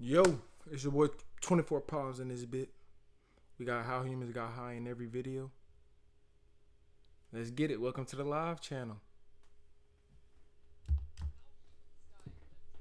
Yo, it's your boy 24 problems in this bit. We got how humans got high in every video. Let's get it. Welcome to the live channel.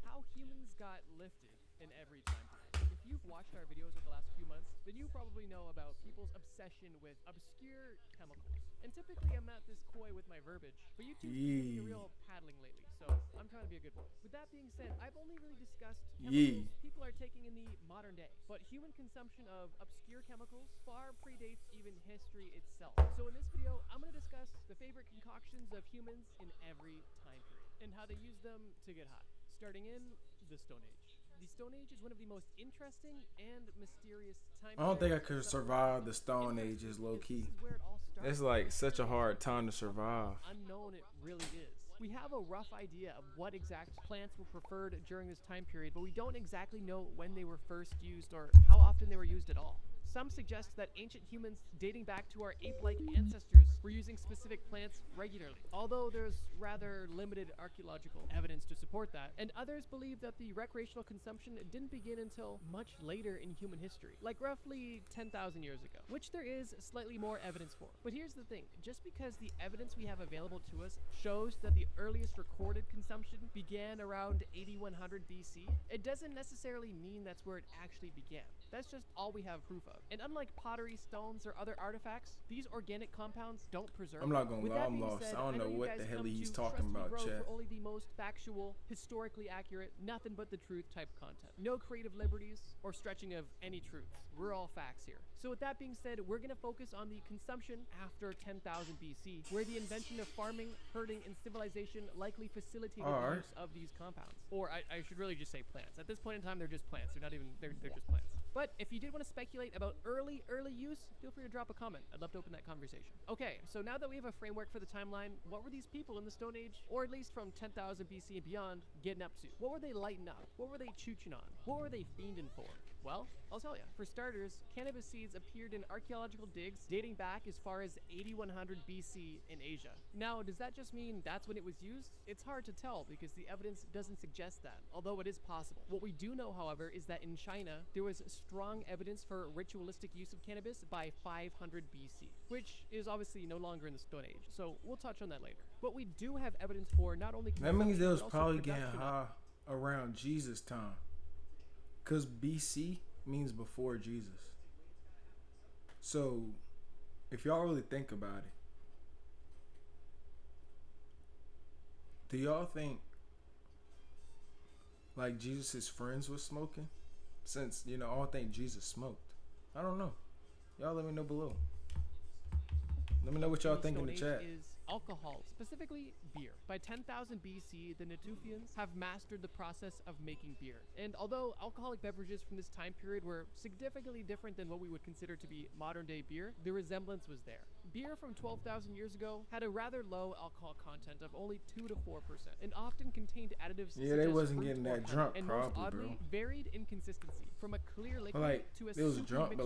How humans got lifted in every time period. If you've watched our videos over the last few months, then you probably know about people's obsession with obscure chemicals. And typically I'm not this coy with my verbiage, but YouTube's giving me a real paddling lately, so I'm trying to be a good boy. With that being said, I've only really discussed chemicals people are taking in the modern day, but human consumption of obscure chemicals far predates even history itself. So in this video, I'm going to discuss the favorite concoctions of humans in every time period, and how they use them to get high. Starting in the Stone Age. The Stone Age is one of the most interesting and mysterious time periods. I don't think I could survive the Stone Ages low key. It's like such a hard time to survive. Unknown it really is. We have a rough idea of what exact plants were preferred during this time period, but we don't exactly know when they were first used or how often they were used at all. Some suggest that ancient humans dating back to our ape-like ancestors were using specific plants regularly, although there's rather limited archaeological evidence to support that. And others believe that the recreational consumption didn't begin until much later in human history, like roughly 10,000 years ago, which there is slightly more evidence for. But here's the thing, just because the evidence we have available to us shows that the earliest recorded consumption began around 8100 BC, it doesn't necessarily mean that's where it actually began. That's just all we have proof of. And unlike pottery, stones, or other artifacts, these organic compounds don't preserve. I'm not gonna lie, I'm lost. I don't know what the hell he's talking about, chat. For only the most factual, historically accurate, nothing but the truth type content. No creative liberties or stretching of any truths. We're all facts here. So with that being said, we're gonna focus on the consumption after 10,000 BC, where the invention of farming, herding, and civilization likely facilitated the use of these compounds. Or I should really just say plants. At this point in time, they're just plants. They're not even, they're just plants. But if you did want to speculate about early use, feel free to drop a comment. I'd love to open that conversation. Okay, so now that we have a framework for the timeline, what were these people in the Stone Age, or at least from 10,000 BC and beyond, getting up to? What were they lighting up? What were they chooching on? What were they fiending for? Well, I'll tell you. For starters, cannabis seeds appeared in archaeological digs dating back as far as 8100 BC in Asia. Now, does that just mean that's when it was used? It's hard to tell because the evidence doesn't suggest that, although it is possible. What we do know, however, is that in China, there was strong evidence for ritualistic use of cannabis by 500 BC, which is obviously no longer in the Stone Age, so we'll touch on that later. But we do have evidence for not only that means they was probably getting high around Jesus' time. Because BC means before Jesus. So, if y'all really think about it, do y'all think like Jesus' friends was smoking? Since, I don't think Jesus smoked. I don't know. Y'all let me know below. Let me know what y'all think in the chat. Is alcohol, specifically beer. By 10,000 BC, the Natufians have mastered the process of making beer. And although alcoholic beverages from this time period were significantly different than what we would consider to be modern day beer, the resemblance was there. Beer from 12,000 years ago had a rather low alcohol content of only 2 to 4%, and often contained additives such they wasn't getting that drunk, and probably, most oddly, varied in consistency, from a clear liquid to a it was drunk, but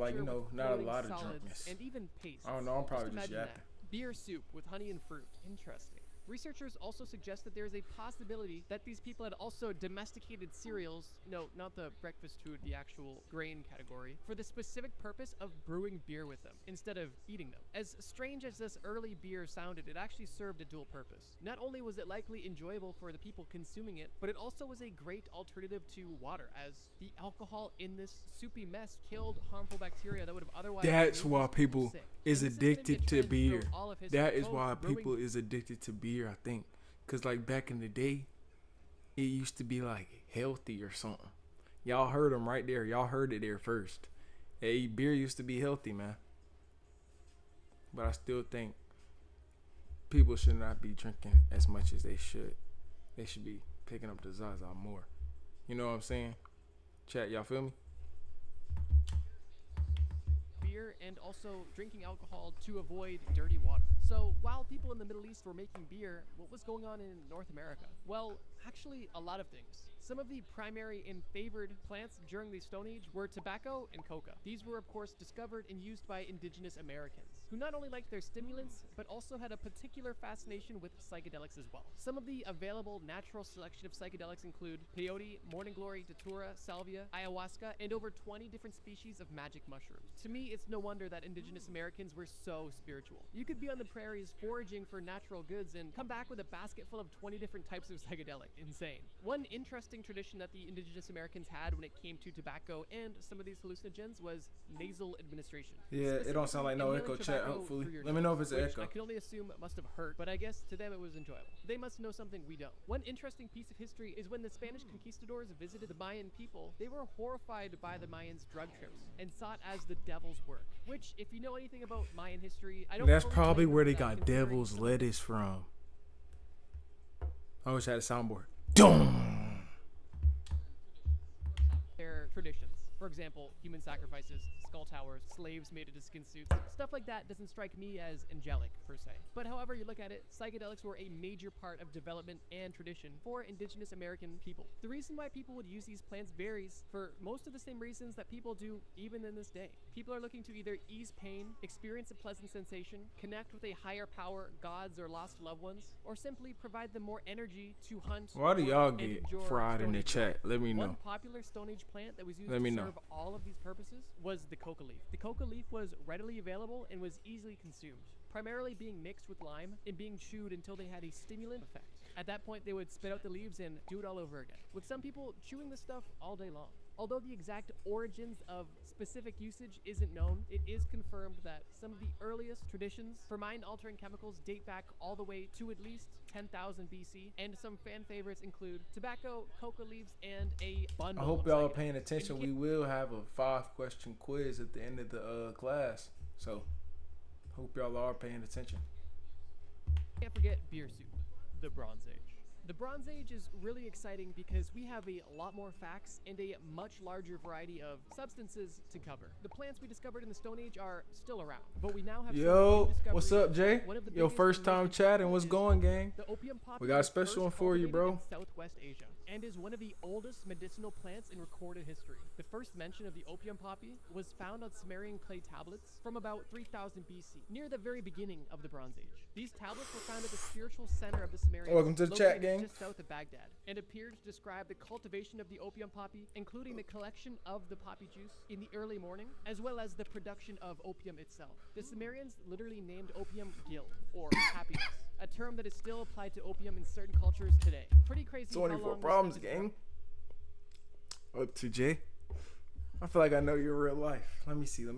not a lot of solids drunkenness. And even paste. I don't know, I'm probably just yapping. Beer soup with honey and fruit. Interesting. Researchers also suggest that there is a possibility that these people had also domesticated cereals, no, not the breakfast food, the actual grain category, for the specific purpose of brewing beer with them, instead of eating them. As strange as this early beer sounded, it actually served a dual purpose. Not only was it likely enjoyable for the people consuming it, but it also was a great alternative to water, as the alcohol in this soupy mess killed harmful bacteria that would have otherwise... That's why people is addicted to beer. That is why people is addicted to beer. I think because like back in the day it used to be like healthy or something. Y'all heard them right there. Y'all heard it there first. Hey, beer used to be healthy, man. But I still think people should not be drinking as much as they should. They should be picking up the Zaza more. You know what I'm saying? Chat, y'all feel me? Beer and also drinking alcohol to avoid dirty water. So while people in the Middle East were making beer, what was going on in North America? Well, Actually, a lot of things. Some of the primary and favored plants during the Stone Age were tobacco and coca. These were, of course, discovered and used by indigenous Americans, who not only liked their stimulants, but also had a particular fascination with psychedelics as well. Some of the available natural selection of psychedelics include peyote, morning glory, datura, salvia, ayahuasca, and over 20 different species of magic mushrooms. To me, it's no wonder that indigenous Americans were so spiritual. You could be on the prairies foraging for natural goods and come back with a basket full of 20 different types of psychedelic. Insane. One interesting tradition that the indigenous Americans had when it came to tobacco and some of these hallucinogens was nasal administration. Yeah, it don't sound like no echo chat, hopefully. Let me know if it's an echo. I can only assume it must have hurt, but I guess to them it was enjoyable. They must know something we don't. One interesting piece of history is when the Spanish conquistadors visited the Mayan people, they were horrified by the Mayans' drug trips and saw it as the devil's work. Which, if you know anything about Mayan history, I don't. That's probably where they got devil's lettuce from. I wish I had a soundboard. Their traditions. For example, human sacrifices, skull towers, slaves made into skin suits. Stuff like that doesn't strike me as angelic, per se. But however you look at it, psychedelics were a major part of development and tradition for indigenous American people. The reason why people would use these plants varies for most of the same reasons that people do even in this day. People are looking to either ease pain, experience a pleasant sensation, connect with a higher power, gods or lost loved ones, or simply provide them more energy to hunt. Why do y'all get fried in the chat? Let me know. One popular Stone Age plant that was used to serve all of these purposes was the coca leaf. The coca leaf was readily available and was easily consumed, primarily being mixed with lime and being chewed until they had a stimulant effect. At that point, they would spit out the leaves and do it all over again, with some people chewing the stuff all day long. Although the exact origins of specific usage isn't known, it is confirmed that some of the earliest traditions for mind-altering chemicals date back all the way to at least 10,000 BC, and some fan favorites include tobacco, coca leaves, and a bundle. I hope y'all are paying attention. We will have a 5-question quiz at the end of the class, so hope y'all are paying attention. Can't forget beer soup, the Bronze Age. The Bronze Age is really exciting because we have a lot more facts and a much larger variety of substances to cover. The plants we discovered in the Stone Age are still around, but we now have what's up, Jay? Your first time chatting. What's going, gang? The opium poppy. We got a special one for you, bro. In Southwest Asia, and is one of the oldest medicinal plants in recorded history. The first mention of the opium poppy was found on Sumerian clay tablets from about 3000 BC, near the very beginning of the Bronze Age. These tablets were found at the spiritual center of the Sumerians. Welcome to the chat, gang. Just south of Baghdad, and appeared to describe the cultivation of the opium poppy, including the collection of the poppy juice in the early morning, as well as the production of opium itself. The Sumerians literally named opium gil, or happiness, a term that is still applied to opium in certain cultures today. Pretty crazy. 24 problems, gang. Up to Jay. I feel like I know your real life. Let me see. Is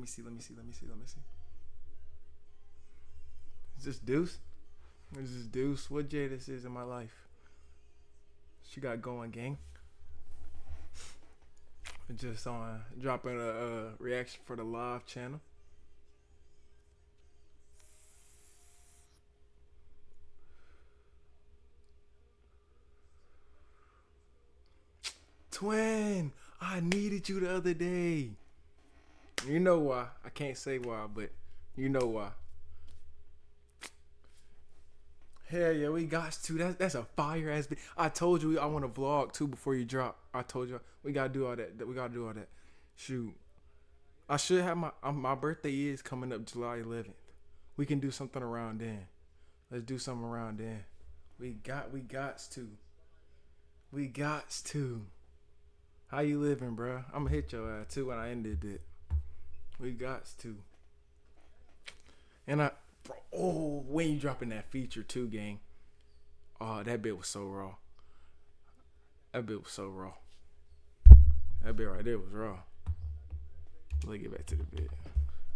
this Deuce? This is Deuce. What Jay this is in my life? She got going, gang. Just on dropping a reaction for the live channel. Twin, I needed you the other day. You know why. I can't say why, but you know why. Hell yeah, we got to. That's a fire ass. I told you I want to vlog too before you drop. I told you we gotta do all that. We gotta do all that. Shoot, I should have my birthday is coming up July 11th. We can do something around then. Let's do something around then. We got to. How you living, bro? I'm gonna hit your ass too when I ended it. We got to. And when you dropping that feature too, gang. Oh, that bit was so raw. That bit right there was raw. Let's get back to the bit.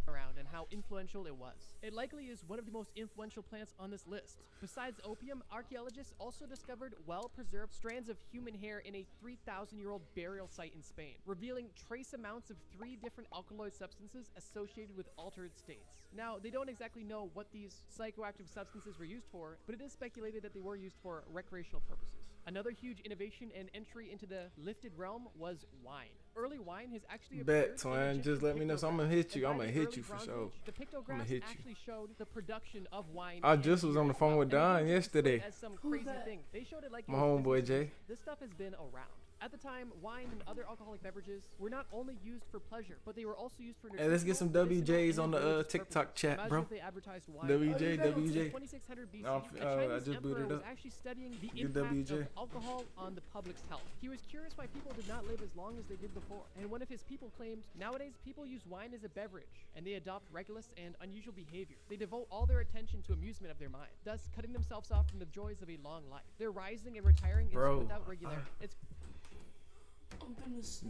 Around and how influential it was. It likely is one of the most influential plants on this list. Besides opium, archaeologists also discovered well-preserved strands of human hair in a 3,000-year-old burial site in Spain, revealing trace amounts of 3 different alkaloid substances associated with altered states. Now, they don't exactly know what these psychoactive substances were used for, but it is speculated that they were used for recreational purposes. Another huge innovation and entry into the lifted realm was wine. Early wine has actually Bet, appeared twin. in Just let me know. So I'm gonna hit you. I'm gonna hit you for Bronze sure. Age, the pictographs hit you. actually showed the production of wine. I just was on the phone with Don yesterday. As some crazy thing. They showed it like My homeboy Jay. This stuff has been around. At the time, wine and other alcoholic beverages were not only used for pleasure, but they were also used for Hey, let's get some WJs on the TikTok chat, bro. WJ. 2600 BC, No, a Chinese I just booted emperor was up. actually studying the Good impact WJ. of alcohol on the public's health. He was curious why people did not live as long as they did before. And one of his people claimed, nowadays people use wine as a beverage, and they adopt reckless and unusual behavior. They devote all their attention to amusement of their mind, thus cutting themselves off from the joys of a long life. Their rising and retiring is without regularity. It's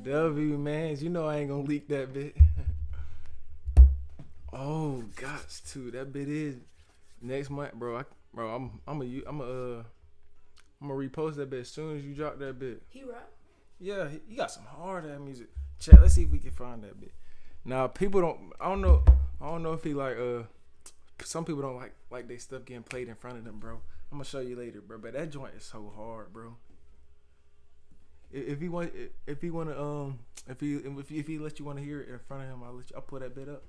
W, man, you know I ain't gonna leak that bit. Oh, gots to that bit is next month, bro. I'm gonna repost that bit as soon as you drop that bit. He rap? Yeah, you got some hard ass music. Chat, let's see if we can find that bit. Now, people don't. I don't know if he like. Some people don't like their stuff getting played in front of them, bro. I'm gonna show you later, bro. But that joint is so hard, bro. If he let you want to hear it in front of him, I'll put that bit up.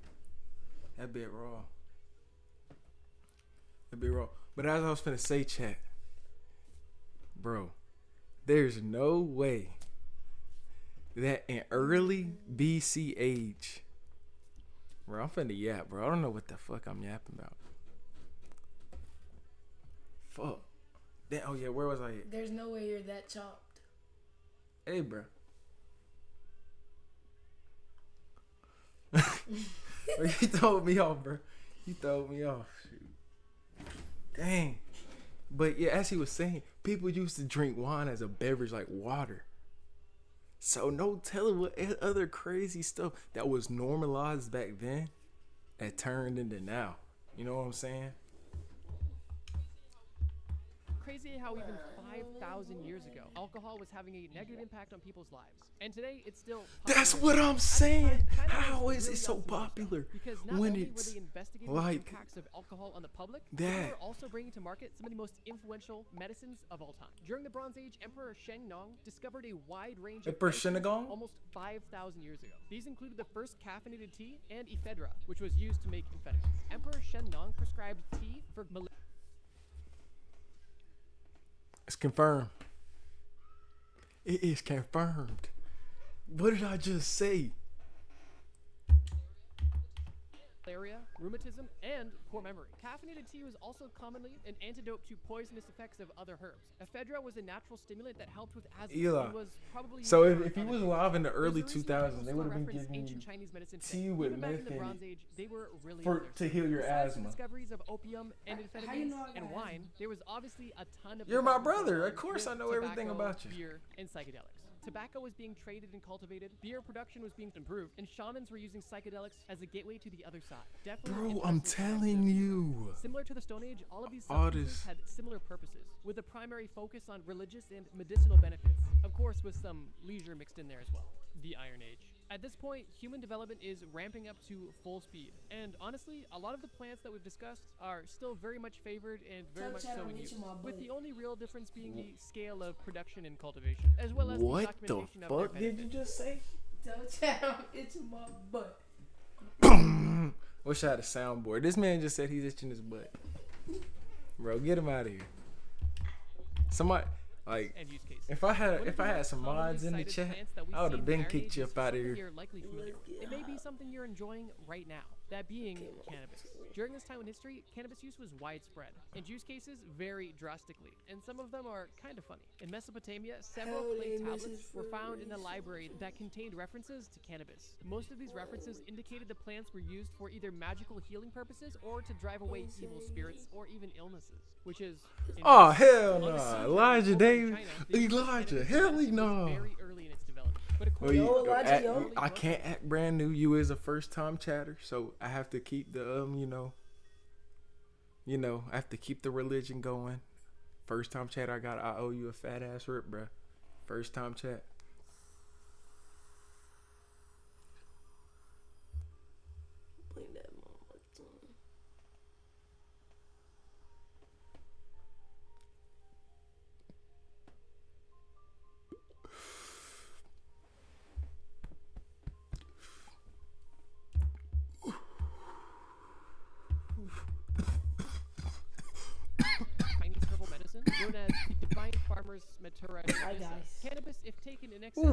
That bit raw. But as I was finna say, chat, bro, there's no way that in early BC age, bro, I'm finna yap, bro. I don't know what the fuck I'm yapping about. Fuck. Damn, oh yeah, where was I at? There's no way you're that chopped. Hey, bro. You throwed me off, bro. You throwed me off. Shoot. Dang. But yeah, as he was saying, people used to drink wine as a beverage like water. So no telling what other crazy stuff that was normalized back then that turned into now. You know what I'm saying? crazy how even 5,000 years ago, alcohol was having a negative impact on people's lives. And today, it's still popular. That's what I'm saying. How is it so popular because not when only it's were they investigating like the impacts of alcohol on the public, that? they were also bringing to market some of the most influential medicines of all time. During the Bronze Age, Emperor Sheng Nong discovered a wide range of Emperor medicines Shenagong? almost 5,000 years ago. These included the first caffeinated tea and ephedra, which was used to make amphetamines. Emperor Sheng Nong prescribed tea for malaria. It's confirmed. It is confirmed. What did I just say? Rheumatism, and poor memory. Caffeinated tea was also commonly an antidote to poisonous effects of other herbs. Ephedra was a natural stimulant that helped with asthma. Eli. And was probably So used if for he other was things. alive in the early There's a reason 2000s, people they would have been reference giving ancient you Chinese medicine tea today. with Even back in meth the in Bronze it Age, they were really for on their to shit. heal your Besides the asthma. discoveries of opium and How you amphetamines know I got and asthma? wine, there was obviously a ton of You're my development brother. going Of on course with I know everything tobacco, about you. beer, and psychedelics. Tobacco was being traded and cultivated, beer production was being improved, and shamans were using psychedelics as a gateway to the other side. Definitely Bro, I'm interesting telling concept. you. Similar to the Stone Age, all of these All substances this- had similar purposes, with a primary focus on religious and medicinal benefits, of course with some leisure mixed in there as well. The Iron Age. At this point, human development is ramping up to full speed, and honestly, a lot of the plants that we've discussed are still very much favored and very Tell much Chad so I'm in use, itching my with butt. the only real difference being the scale of production and cultivation, as well as What the the documentation of their fuck did you benefits. just say? Tell Chad I'm itching my butt. Wish I had a soundboard. This man just said he's itching his butt. Bro, get him out of here. Somebody like And use case. if I One had of the some most commonly mods in the cited chat, plants that we I would see have in been the Iron kicked Age you is up out of something here. You're likely familiar with. It may be something you're enjoying right now, that being cannabis. During this time in history, cannabis use was widespread, and use cases vary drastically, and some of them are kind of funny. In Mesopotamia, several Howdy, clay Mrs. tablets were found in the Ferris. library that contained references to cannabis. Most of these references indicated the plants were used for either magical healing purposes or to drive away evil spirits or even illnesses, which is Oh insane. hell On the no, sea Elijah over in David, China, the use of Elijah, cannabis hell was no. very early in its development. But Well, according you, Yo, Elijah, act- yo. I can't act brand new. You is a first time chatter, so I have to keep the I have to keep the religion going. First time chatter, I owe you a fat ass rip, bruh. First time chat. Bring that mama to me. Matura. Hi, guys. Cannabis, if taken in excess,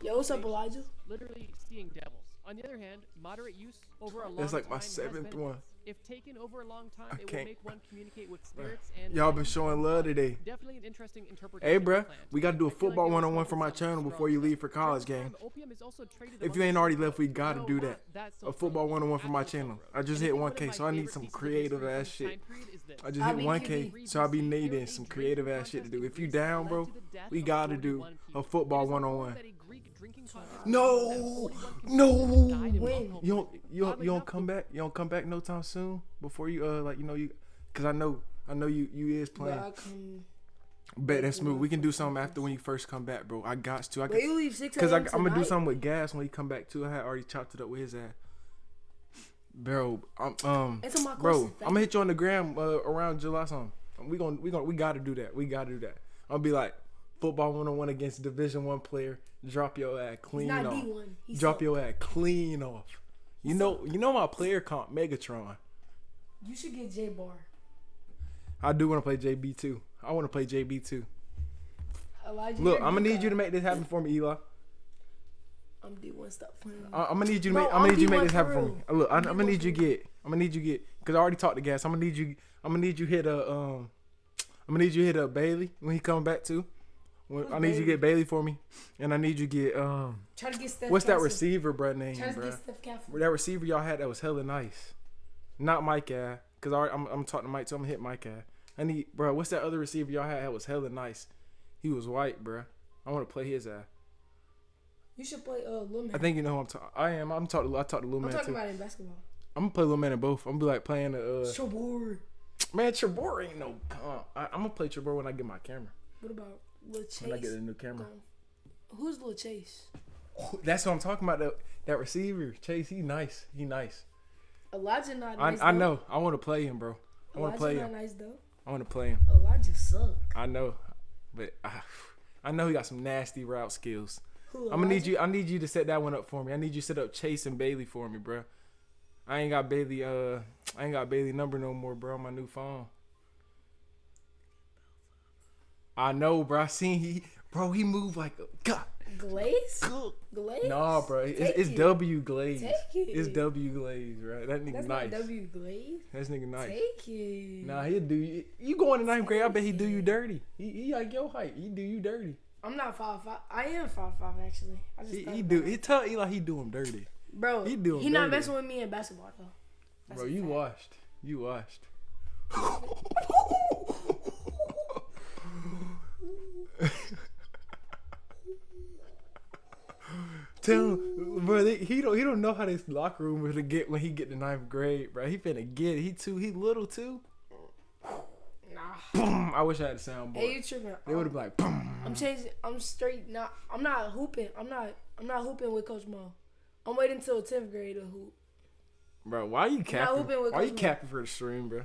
Yo, what's up, Elijah? literally seeing devils. On the other hand, moderate use over a long That's like my time has 7th benefits. one. If taken over a long time, I it will can't. make one communicate with spirits and Y'all been items showing from the love body. today. Definitely an interesting interpretation. Hey, of the bruh, plant. we gotta do a I feel like football they were 101 for smoking my some channel strong before you leave stuff. for college, During gang. this time, opium is also traded If among you ain't the already Silk left, we Road. gotta No, do not that. that A Silk football Road, 101 for my actual Silk channel. Road. I just And I hit think one of 1K, my so I need favorite some pieces of creative history ass from shit. this time period is this. I just I'll hit be 1K, QB. so I'll be Here, needing a some drinking creative ass shit to contest do. in If you Greece down, led bro, to the death we of gotta do 41 a people. football It is reported 101. that a Greek drinking contest No, that 41 no. contestants died in When? alcohol You poisoning. don't Oddly you don't enough, come back? You don't come back no time soon before you like you, cause I know you is But playing. I come. Bet that's smooth. We can do something after when you first come back, bro. I got to. But you leave 6 Cause a.m. I'm gonna do tonight? something with Gas when he come back too. I had already chopped it up with his ass. Bro, Answer my bro, question, I'm gonna hit you on the gram around July something. We gotta do that. We gotta do that. I'm gonna be like football 101 against Division 1 player. Drop your ass He's clean not off. D1. He's Drop your ass clean off. You know my player comp Megatron. You should get J Bar. I do want to play JB too. I want to play JB too. Elijah, Look, you're I'm gonna need D1. you to make this happen for me, Eli. I'm D1. Stop playing. I'm gonna need you to Bro, make. I'm gonna need you to make D1 this happen for for me. real. Look, I'm D1 gonna need for you real. get. I'm gonna need you get. Cause I already talked to Gas. I'm gonna need you hit a I'm gonna need you hit a Bailey when he come back too. Who's I need you to Bailey? get Bailey for me, and I need you to get Try to get Steph. what's that Castle. receiver, bro? Name, Try to bro. get Steph Castle. That receiver y'all had that was hella nice. Not Mike cause I'm talking to Mike, so I'm gonna hit Mike I need, bro. What's that other receiver y'all had that was hella nice? He was white, bro. I want to play his ass. You should play Lil Man. I think you know who I'm talking. I talked to Lil I'm Man talking too. about in basketball. I'm gonna play Lil Man in both. I'm gonna be like playing the Shabor. man. Trebor ain't no comp. I'm gonna play Trebor when I get my camera. What about Lil Chase? When I get a new camera. Who's Lil Chase? That's what I'm talking about. That receiver, Chase. He nice. He nice. Elijah not nice. I know. I want to play him, bro. I want to play Elijah him. not nice though. I want to play him. Elijah suck. I know, but I know he got some nasty route skills. Who, I'm gonna need Elijah? you. I need you to set that one up for me. I need you to set up Chase and Bailey for me, bro. I ain't got Bailey. I ain't got Bailey number no more, bro. On my new phone. I know, bro. I seen he moved like a god. Glaze? Glaze? Nah, bro. It's it. W Glaze. Take it. It's W Glaze, right? That nigga That's nice. not W Glaze. That nigga nice. Take it. Nah, he'll do you. You going to 9th grade? I bet he do you dirty. He like your height. He do you dirty. I'm not 5'5". I am 5'5" actually. I just thought He about do. it. He tell Eli he do him dirty. Bro, he do him he not dirty. messing with me in basketball though. That's Bro, a you fact. washed. You washed. Tell him, bro. He don't know how this locker room is to get when he get to 9th grade, bro. He finna get it. He little too. Nah. Boom. I wish I had a soundboard. Hey, you tripping? They would have been like, boom. I'm changing. I'm straight. I'm not hooping. I'm not hooping with Coach Mo. I'm waiting until 10th grade to hoop. Bro, why you capping? hooping with Why you Coach Mo. capping for the stream, bro?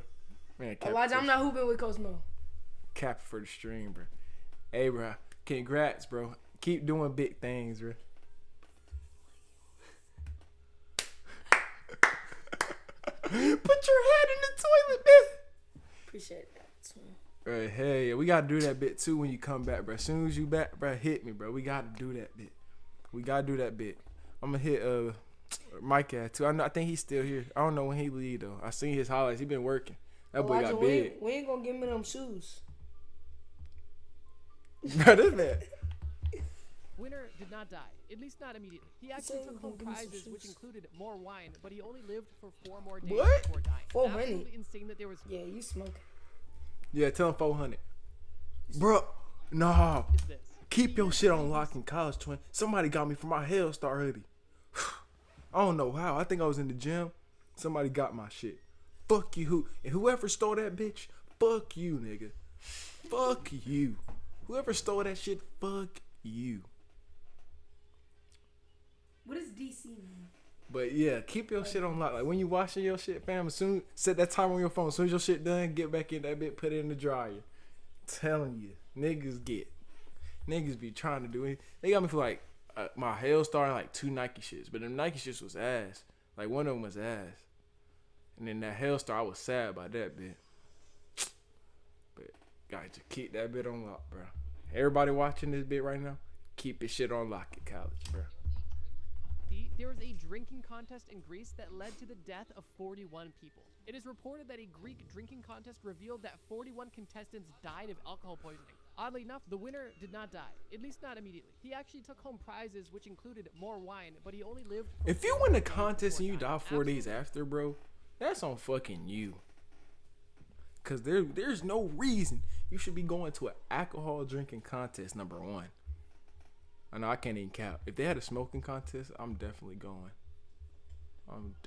Man, capping Elijah, for I'm the- not hooping with Coach Mo. capping for the stream, bro. Hey, bro. Congrats, bro. Keep doing big things, bro. Put your head in the toilet, bitch. Appreciate that. So, Right, hey, we gotta do that bit too when you come back, bro. As soon as you back, bro, hit me, bro. We gotta do that bit. We gotta do that bit. I'm gonna hit Mike at too. I think he's still here. I don't know when he leave though. I seen his highlights. He been working. That boy Elijah, got we big. ain't gonna give me them shoes. Bro, this man. Winner did not die, at least not immediately. He actually took home prizes, which included more wine, but he only lived for 4 more days What? before dying. 400? Absolutely insane that there was. Yeah, you smoking. Yeah, tell him 400. Bro, nah. Is this? Keep your shit on lock in college, twin. Somebody got me for my Hellstar hoodie. I don't know how. I think I was in the gym. Somebody got my shit. Fuck you. And whoever stole that bitch, fuck you, nigga. Fuck you. Whoever stole that shit, fuck you. What does DC mean? But yeah, keep your shit on lock. Like when you washing your shit, fam, soon set that timer on your phone. As soon as your shit done, get back in that bit, put it in the dryer. Telling you, niggas be trying to do it. They got me for like my Hellstar and like 2 Nike shits, but them Nike shits was ass. Like one of them was ass, and then that Hellstar, I was sad about that bit. But gotta just keep that bit on lock, bro. Everybody watching this bit right now, keep your shit on lock at college, bro. There was a drinking contest in Greece that led to the death of 41 people. It is reported that a Greek drinking contest revealed that 41 contestants died of alcohol poisoning. Oddly enough, the winner did not die, at least not immediately. He actually took home prizes which included more wine, but he only lived for If you 4 win a days contest and before you dying. die 4 days after, bro, that's on fucking you. Cause there's no reason you should be going to an alcohol drinking contest, number one. I know I can't even count. If they had a smoking contest, I'm definitely going. If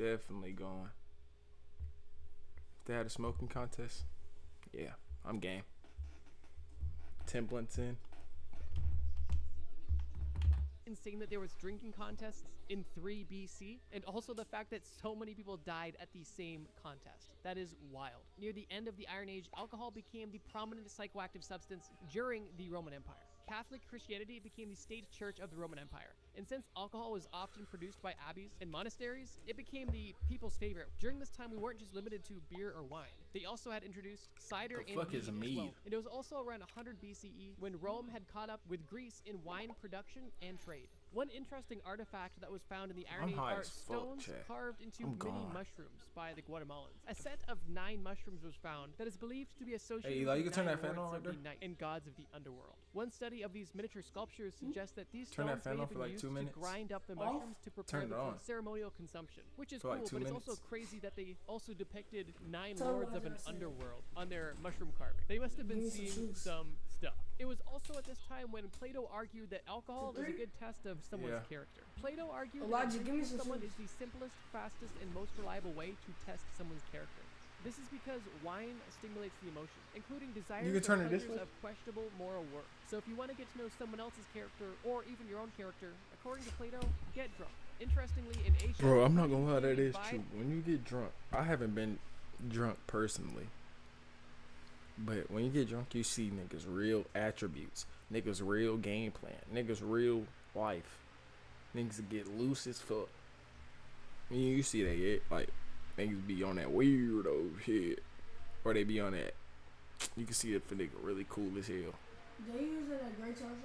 they had a smoking contest, yeah, I'm game. Templeton. Insane that there was drinking contests in 3 BC, and also the fact that so many people died at the same contest. That is wild. Near the end of the Iron Age, alcohol became the prominent psychoactive substance during the Roman Empire. Catholic Christianity became the state church of the Roman Empire, and since alcohol was often produced by abbeys and monasteries, it became the people's favorite. During this time, we weren't just limited to beer or wine. They also had introduced cider and fuck is mead as well. mead? And it was also around 100 BCE when Rome had caught up with Greece in wine production and trade. One interesting artifact that was found in the Iron I'm Age high are as fuck, stones chat. carved into I'm mini gone. mushrooms by the Guatemalans. A set of 9 mushrooms was found that is believed to be associated Hey, Eli, you with can the turn that 9 fan on lords right of the night and gods of the underworld. One study of these miniature sculptures suggests that these Turn that stones fan may on have for been like used 2 minutes. to grind up the Off? mushrooms to prepare Turn it them on. for ceremonial consumption, which is For cool, like 2 but minutes. it's also crazy that they also depicted 9 Tell me lords what of I an just said. underworld on their mushroom carving. They must have been Give me some seeing juice. some stuff. It was also at this time when Plato argued that alcohol is a good test of someone's Yeah. character. Plato argued Elijah, that give me drinking some someone juice. is the simplest, fastest, and most reliable way to test someone's character. This is because wine stimulates the emotions, including desires You can turn or it this pleasures way? of questionable moral worth. So if you want to get to know someone else's character, or even your own character, according to Plato, get drunk. Interestingly, in Asia, Bro, I'm not gonna lie, that you is buy- true. When you get drunk, I haven't been drunk personally, but when you get drunk, you see niggas' real attributes, niggas' real game plan, niggas' real life. Niggas get loose as fuck. I mean, you see they like niggas be on that weirdo shit, or they be on that. You can see if a nigga really cool as hell. They use it at Great Charger.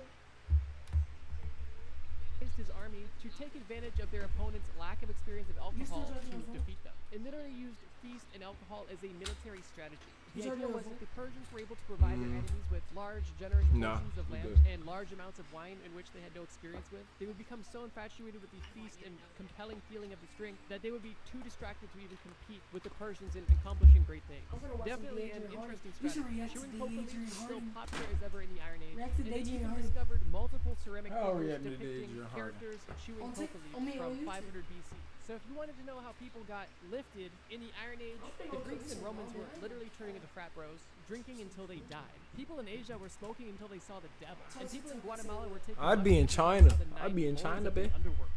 his army to take advantage of their opponent's lack of experience of alcohol charging to your phone? defeat them. It literally used feast and alcohol as a military strategy. You The idea charging your was that phone? the Persians were able to provide their enemies with large, generous Nah, portions of we land good. and large amounts of wine in which they had no experience with. They would become so infatuated with the feast and compelling feeling of this drink that they would be too distracted to even compete with the Persians in accomplishing great things. I'm gonna watch Definitely some an Adrian interesting Hardy. You should strategy. react to Chewing the coca Adrian leaves is still Hardy. popular as ever in the Iron Age. React to And they Adrian even Hardy. discovered multiple ceramic I'll figures react to depicting Adrian Hardy. characters chewing On coca Tik- leaves on me, from on YouTube. 500 BC. So if you wanted to know how people got lifted in the Iron Age, the Greeks and Romans were literally turning into frat bros, drinking until they died. People in Asia were smoking until they saw the devil. And people in Guatemala were taking I'd be in mushrooms China. until the I'd be in nine China, lords of the babe. underworld.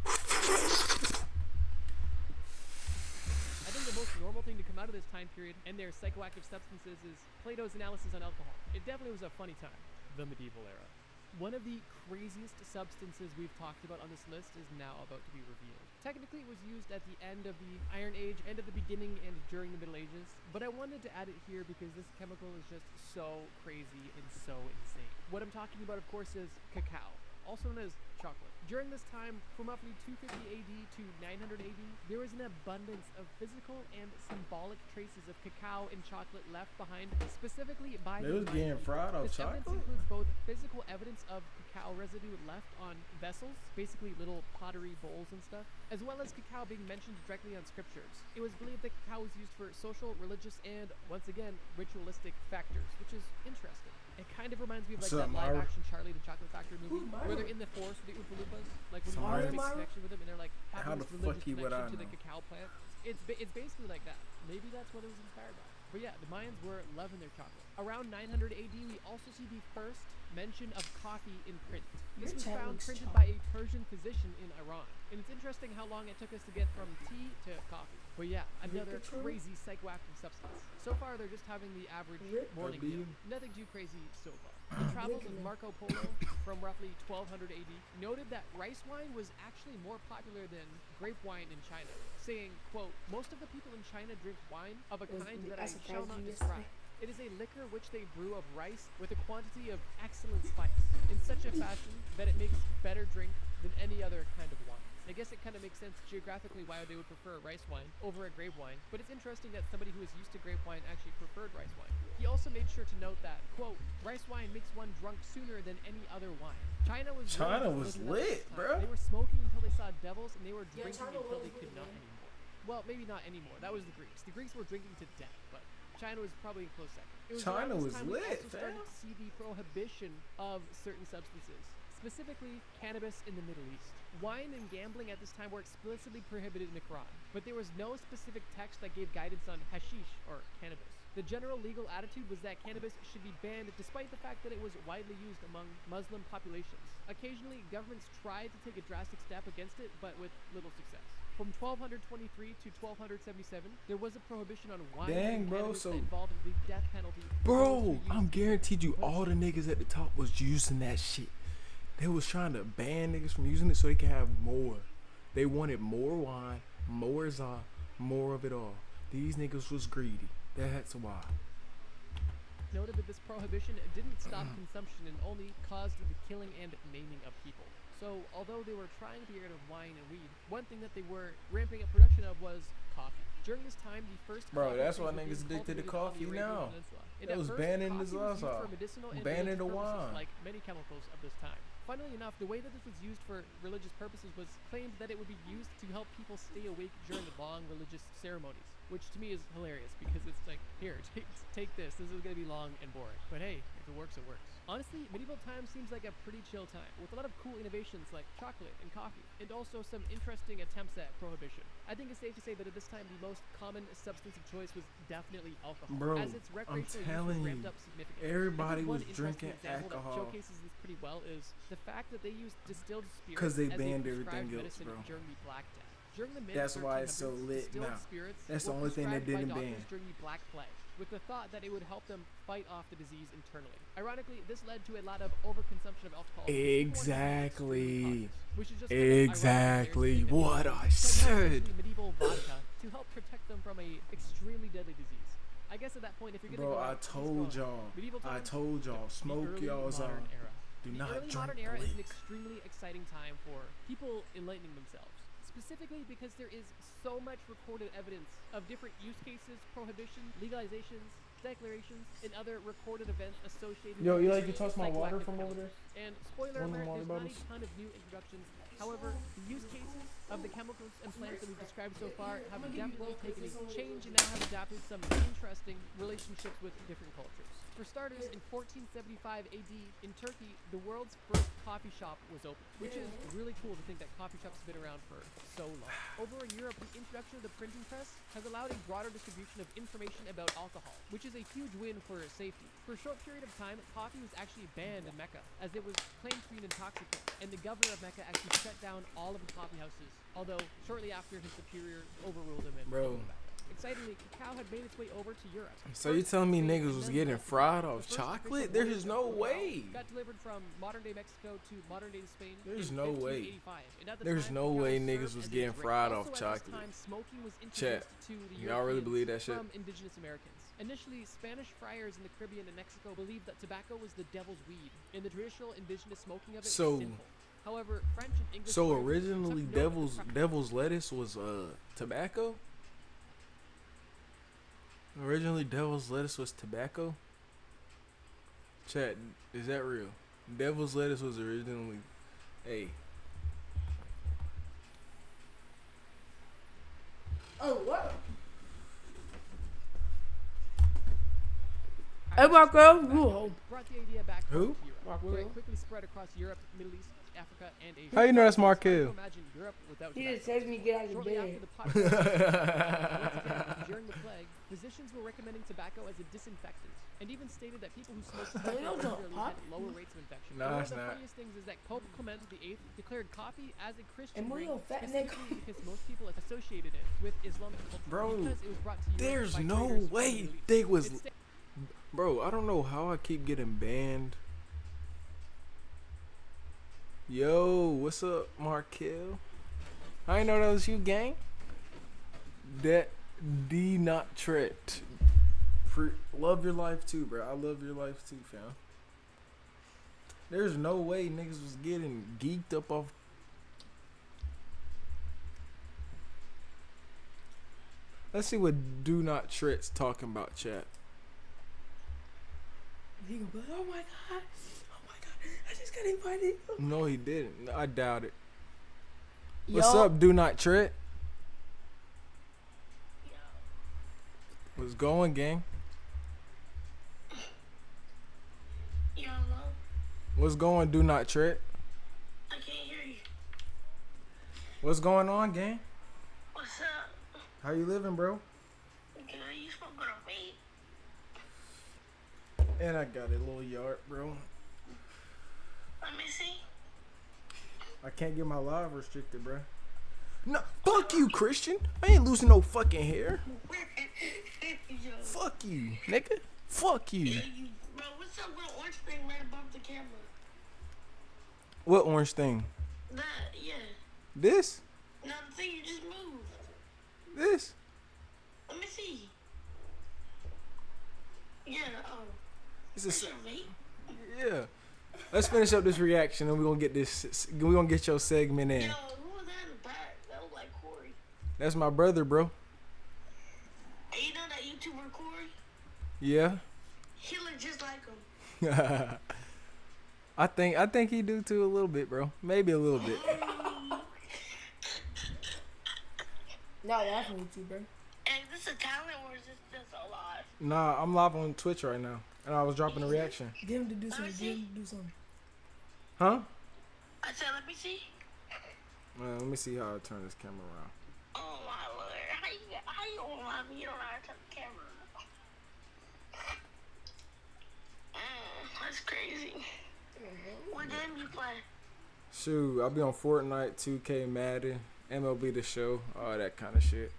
I think the most normal thing to come out of this time period and their psychoactive substances is Plato's analysis on alcohol. It definitely was a funny time. The medieval era. One of the craziest substances we've talked about on this list is now about to be revealed. Technically, it was used at the end of the Iron Age and at the beginning and during the Middle Ages, but I wanted to add it here because this chemical is just so crazy and so insane. What I'm talking about, of course, is cacao, also known as chocolate. During this time, from roughly 250 AD to 900 AD, there was an abundance of physical and symbolic traces of cacao and chocolate left behind, specifically by They the was Mayan getting people. fried off This evidence chocolate? includes both physical evidence of cacao residue left on vessels, basically little pottery bowls and stuff, as well as cacao being mentioned directly on scriptures. It was believed that cacao was used for social, religious, and, once again, ritualistic factors, which is interesting. It kind of reminds me of like What's that up, Myra? live-action Charlie the Chocolate Factory movie, Who's Myra? where they're in the forest with the Oompa Loompas, like when you Myra? have a big Myra? connection with them, and they're like How having the this fuck religious he would connection I to the know? cacao plant. It's basically like that. Maybe that's what it was inspired by. But yeah, the Mayans were loving their chocolate. Around 900 AD, we also see the first mention of coffee in print. This Your was chat found looks printed chocolate. by a Persian physician in Iran. And it's interesting how long it took us to get from tea to coffee. But yeah, another True. crazy psychoactive substance. So far, they're just having the average Rip. morning W. meal. Nothing too crazy so far. The travels of Marco Polo from roughly 1200 AD noted that rice wine was actually more popular than grape wine in China, saying, quote, "Most of the people in China drink wine of a kind that I That's a shall not tragedy, describe. It is a liquor which they brew of rice with a quantity of excellent spice in such a fashion that it makes better drink than any other kind of wine. I guess it kind of makes sense geographically why they would prefer rice wine over a grape wine, but it's interesting that somebody who is used to grape wine actually preferred rice wine. He also made sure to note that, quote, rice wine makes one drunk sooner than any other wine. China was lit, bro. They were smoking until they saw devils, and they were drinking until they could not anymore. Well, maybe not anymore. That was the Greeks. The Greeks were drinking to death, but China was probably a close second. China was lit, we also started to see the prohibition of certain substances, specifically cannabis in the Middle East. Wine and gambling at this time were explicitly prohibited in the Quran, but there was no specific text that gave guidance on hashish or cannabis. The general legal attitude was that cannabis should be banned despite the fact that it was widely used among Muslim populations. Occasionally, governments tried to take a drastic step against it, but with little success. From 1223 to 1277, there was a prohibition on wine and cannabis that involved the death penalty. Bro, I'm guaranteed you all the niggas at the top was using that shit. They was trying to ban niggas from using it so they could have more. They wanted more wine, more za, more of it all. These niggas was greedy. That's why. Noted that this prohibition didn't stop consumption and only caused the killing and maiming of people. So, although they were trying to get rid of wine and weed, one thing that they were ramping up production of was coffee. During this time, the first that's why niggas addicted to coffee now. It was banning the zaza, banning the wine. Like many chemicals of this time. Funnily enough, the way that this was used for religious purposes was claimed that it would be used to help people stay awake during the long religious ceremonies, which to me is hilarious because it's like, here, take this. This is going to be long and boring. But hey, if it works, it works. Honestly, medieval times seems like a pretty chill time, with a lot of cool innovations like chocolate and coffee, and also some interesting attempts at prohibition. I think it's safe to say that at this time, the most common substance of choice was definitely alcohol, bro, as its recreational use was ramped up significantly. Everybody was example drinking alcohol. that showcases this pretty well is the fact that they used distilled spirits because they as banned a everything else, medicine bro. during the Black Death. During the That's why it's so lit now. That's the only thing they didn't ban. During the Black Plague, with the thought that it would help them fight off the disease internally. Ironically, this led to a lot of overconsumption of alcohol. Exactly. Which is just exactly what I said. Medieval vodka to help protect them from a extremely deadly disease. I guess at that point, if you're gonna I told y'all, smoke y'all's on. Do not drink. The early modern era is an extremely exciting time for people enlightening themselves. Specifically because there is so much recorded evidence of different use cases, prohibitions, legalizations, declarations, and other recorded events associated with you like to toss my water from over there? And spoiler alert, there's not a ton of new introductions. However, the use cases of the chemicals and plants that we've described so far have definitely taken a change and now have adapted some interesting relationships with different cultures. For starters, in 1475 AD in Turkey, the world's first coffee shop was opened, which is really cool to think that coffee shops have been around for so long. Over in Europe, the introduction of the printing press has allowed a broader distribution of information about alcohol, which is a huge win for safety. For a short period of time, coffee was actually banned in Mecca, as it was claimed to be an intoxicant, and the governor of Mecca actually shut down all of the coffee houses, although shortly after his superior overruled him and opened them back. Excitingly, cacao had made its way over to Europe. So you telling me niggas was getting fried off chocolate? There's no way. Got delivered from modern-day Mexico to modern-day Spain. There's no way. There's no way niggas was getting fried off chocolate. Chat. Y'all really believe that shit? From indigenous Americans. Initially, Spanish friars in the Caribbean and Mexico believed that tobacco was the devil's weed, and the traditional indigenous smoking of it was sinful. However, French and English. So originally, devil's lettuce was tobacco. Originally, devil's lettuce was tobacco. Chat, is that real? Devil's lettuce was originally, Oh, what? Hey, Marco. Brought the idea back Who? to Europe, where it quickly spread across Europe, Middle East, Africa, and Asia. How you know that's Markel? Imagine Europe without He just tells me to get out of Shortly bed. after the popular during the plague, physicians were recommending tobacco as a disinfectant, and even stated that people who smoked tobacco regularly had lower rates of infection. No, One it's of the not. funniest things is that Pope Clement VIII declared coffee as a Christian And we drink don't fatten that specifically because most people associated it with Islamic culture. Bro, because it was brought to Europe there's by no traders from way the Middle East. they was. Instead- Bro, I don't know how I keep getting banned. Yo, what's up, Markel? I didn't know that was you, gang. That D not tripped. Love your life too, bro. I love your life too, fam. There's no way niggas was getting geeked up off. Let's see what Do Not Tret's talking about, chat. He gonna be like, oh my god, I just got invited. No, he didn't. I doubt it. What's up, Do Not Tret? What's going, gang? What's going, Do Not Tret? I can't hear you. What's going on, gang? What's up? How you living, bro? Good, you smoking on me? And I got a little yard, bro. Let me see. I can't get my live restricted, bro. No, fuck you, Christian. I ain't losing no fucking hair. Yo. Fuck you, nigga. Fuck you. Yeah, bro, what's up with orange thing right above the camera? What orange thing? That, yeah. This? No, the thing you just moved. This? Let me see. Yeah, oh. It's That's a, your vape? yeah. Let's finish up this reaction and we're gonna get this. We're gonna get your segment in. Yo, who was that in the back? That was like Corey. That's my brother, bro. Hey, you know that YouTuber Corey? Yeah. He look just like him. I think he do too a little bit, bro. Maybe a little bit. Not laughing with you, bro. Hey, is this a talent or is this just a live? Nah, I'm live on Twitch right now, and I was dropping a reaction. Get him to do something. Get him to do something. Huh? I said, let me see. Let me see how I turn this camera around. Oh my lord, how you gonna lie me? You don't know how to turn the camera. That's crazy. What game you play? Shoot, I'll be on Fortnite, 2K, Madden, MLB The Show, all that kind of shit.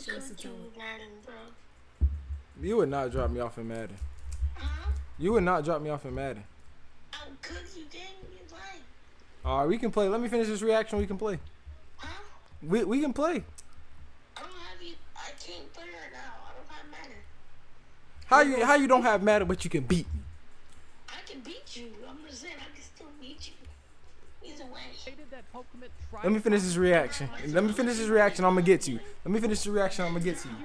Show us the talent. Madden, bro. You would not drop me off in Madden. Huh? You would not drop me off in Madden. I'll cook you, game you play. All right, we can play. Let me finish this reaction. We can play. Huh? We can play. I don't have you. I can't play right now. I don't have Madden. How you don't have Madden, but you can beat me? I can beat you. I'm just saying I can still beat you. Either way. Let me finish this reaction. Let me finish this reaction. I'm gonna get to you. Let me finish the reaction. I'm gonna get to you.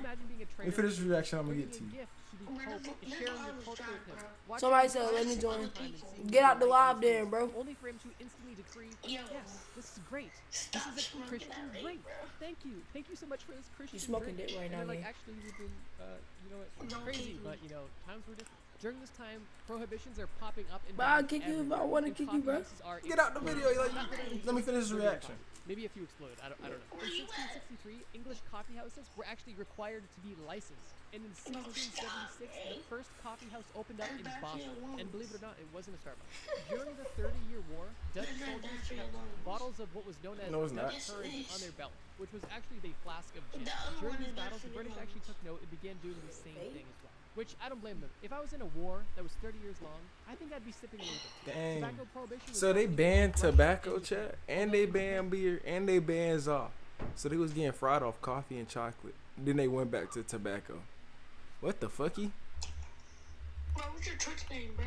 Let me finish this reaction. I'm gonna get to you. Somebody said, let me join. Get out the live then, bro. Only for him to instantly decree, Yo. yes, this is great. Stop This is a smoking Christian that drink. vape, bro. Thank you. Thank you so much for this Christian You smoking drink. dick right And now, they're like, man. actually, we've been, you know what, Don't crazy, kick me. but, you know, times were different. During this time, prohibitions are popping up in But I'll kick you if I wanna kick you, bro. Get out the video. Let me finish this reaction. Maybe a few exploded. I don't know. Where In you at? 1663, English coffee houses were actually required to be licensed. And in 1676, the first coffee house opened up in Boston. And believe it or not, it wasn't a Starbucks. During the 30-year War, Dutch soldiers kept bottles of what was known as No, it's not. Dutch courage on their belt, which was actually the flask of gin. During these battles, the British actually took note and began doing the same thing as well. Which I don't blame them. If I was in a war that was 30 years long, I think I'd be sipping a little bit. Dang. Tobacco prohibition was So they actually banned Russia tobacco, and Japan. chat, and they banned beer, and they banned Zoff. So they was getting fried off coffee and chocolate. Then they went back to tobacco. What the fucky? Bro, what's your Twitch name, bro?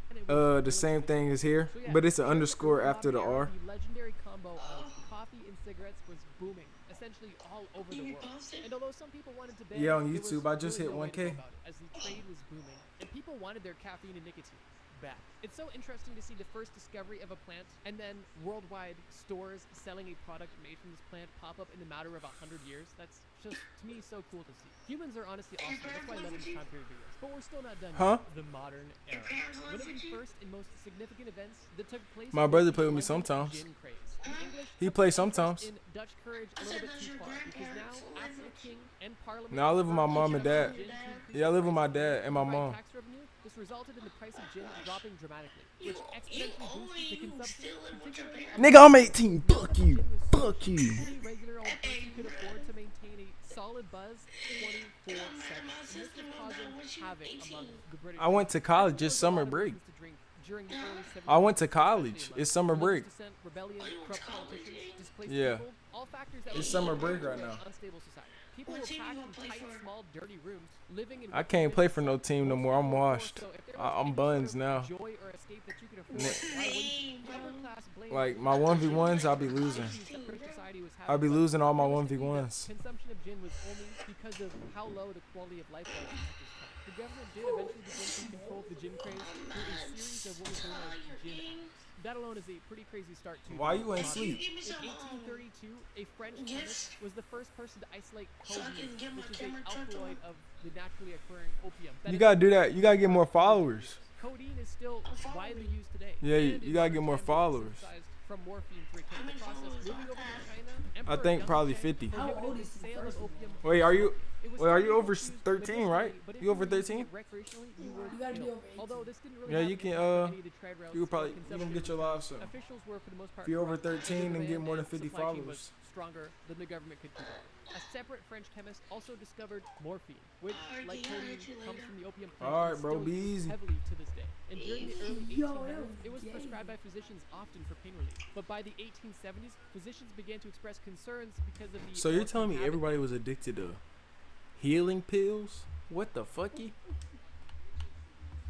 And it was- The same thing is here, So yeah, but it's an during the underscore early after the modern era, R. The legendary combo of coffee and cigarettes was booming, essentially all over the You world. posted? And although some people wanted to ban Yeah, it, on there was YouTube, I just really hit no way to 1K. go about it, as the trade was booming, and people wanted their caffeine and nicotine back. It's so interesting to see the first discovery of a plant, and then worldwide stores selling a product made from this plant pop up in the matter of 100 years. That's just, to me, so cool to see. Humans are honestly awesome. That's why I love these time period videos. But we're still not done Huh? yet. The modern era. One of the first and most significant events that took place. My was brother the play with me London sometimes. gin craze. The English He took plays the interest sometimes. In Dutch courage a little bit too far, because now after the king and parliament. Now I live with my mom and dad. gin to increase Yeah, I live with my prices dad and my provide mom. tax revenue, this resulted in the price of gin dropping dramatically, You, which you exponentially boosted only the you consumption. stealing with your particularly parents. Nigga, I'm 18. Fuck you. Fuck you. any regular old person could afford to maintain a solid buzz 24/7. And this was causing havoc among the British. I went to college this summer break. During the early 70s, I went to college. It's summer break. Rebellion, corrupt politicians, displaced Yeah. people, All factors that It's would summer contribute break right to an now. Unstable society. People What were team you packed gonna in play tight, for? small, dirty rooms, living in. I can't play for no team no more. I'm washed. So if there was I'm any buns sort of now. Joy or escape that you could afford, Nah. why wouldn't you? Hey, bro. Upper class blamed Like my 1v1s, I'll be losing. society was I'll be having, but losing all my realistically, the 1v1s. Consumption of gin was only because of how low the quality of life was at this time. The government did eventually begin to control the gin craze through a series of what was known as gin acts. That alone is a pretty crazy start to. Why you ain't modern- sleep? Give me In some 1832, a French Yes. chemist was the first person to isolate So I can codeine, get my which is an camera turned alkaloid on. of the naturally occurring opium. That You is gotta do that. You gotta get more followers. Codeine is still widely used today. Yeah, and you in gotta modern get more times, it's followers. synthesized from morphine through a chemical many process. followers do Moving I over to have? China, I Emperor think Yang probably Sheng 50. How old prohibited is the the sale first of one? opium. Wait, are you? It was Wait, are you illegal over to use 13, right? medicinally, but if You over were using 13? it recreationally, you were You gotta be killed. over 18. Although this didn't really Yeah, have you an can, impact on any of the tread routes You could or probably you consumption gonna get your live soon. Officials were for the most part If you're over corrupt, 13 the and get demand more than 50 supply chain was followers. stronger than the government could control. A separate French chemist also discovered morphine, which, like codeine, comes from the opium plant. Alright, and is bro, still be used easy. heavily to this day. And during the early Yo, 1800s, it was gay. prescribed by physicians often for pain relief. But by the 1870s, physicians began to express concerns because of the. So you're telling me orphan habit. everybody was addicted to healing pills? What the fucky?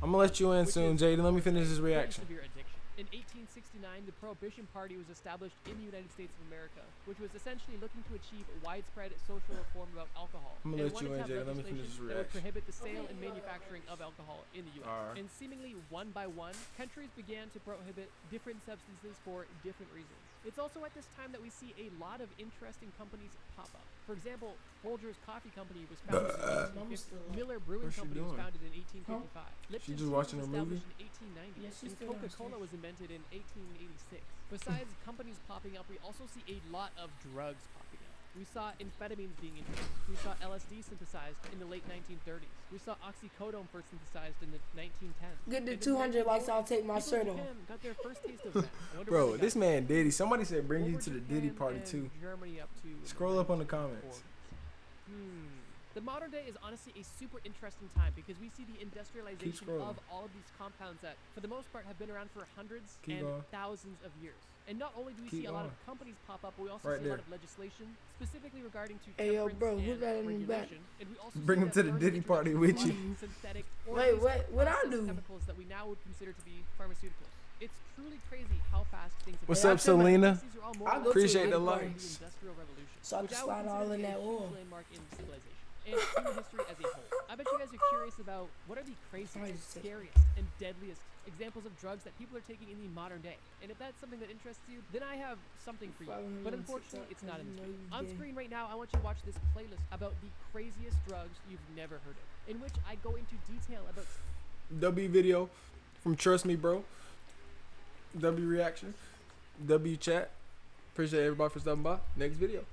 I'm gonna let you in Which soon, is, Jaden. Let me of course, finish a this very reaction. severe addiction. In 1869, the Prohibition Party was established in the United States of America, which was essentially looking to achieve widespread social reform about alcohol. I'm gonna And let you wanted to in, have Jay. Let me finish this legislation that would reaction. prohibit the sale and manufacturing of alcohol in the U.S. Alright. And seemingly one by one, countries began to prohibit different substances for different reasons. It's also at this time that we see a lot of interesting companies pop up. For example, Folgers Coffee Company was founded in 1850. Miller Brewing What's she Company was doing? founded in 1855. Lipton just Tea watching was her movie? established in 1890. Yeah, she's and still Coca-Cola downstairs. was invented in 1886. Besides companies popping up, we also see a lot of drugs popping up. We saw amphetamines being introduced. We saw LSD synthesized in the late 1930s. We saw oxycodone first synthesized in the 1910s. Get the And in 200 likes, I'll take my people in shirt off. Japan got their first taste of that. I wonder where Bro, they this got man Diddy. Somebody said bring what you were to the Japan Diddy party and too. Germany up to in Scroll up on the 1940s? comments. The modern day is honestly a super interesting time because we see the industrialization scrolling. of all of these compounds that, for the most part, have been around for hundreds Keep and going. thousands of years. And not only do we Keep see a lot of going. companies pop up, but we also Right see a lot there. of legislation specifically regarding to Hey, yo, temperance bro, who and let him back? regulation. And we also Bring see him that to the during Diddy party introduction with of a lot you. of synthetic or Wait, at least what I processed do? chemicals that we now would consider to be pharmaceuticals. It's truly crazy how fast things have What's Hey, up, I tell my- Selena? These are all more I'll or go less to Appreciate the Diddy party. likes. Industrial Revolution, So I which can would slide all consider in to be that a huge oil. landmark in civilization and human history as a whole. I bet you guys are curious about what are the craziest, Nice. scariest, and deadliest examples of drugs that people are taking in the modern day. And if that's something that interests you, then I have something for you. But unfortunately, it's not in this video. On screen right now, I want you to watch this playlist about the craziest drugs you've never heard of, in which I go into detail about W video from Trust Me Bro. W reaction. W chat. Appreciate everybody for stopping by. Next video.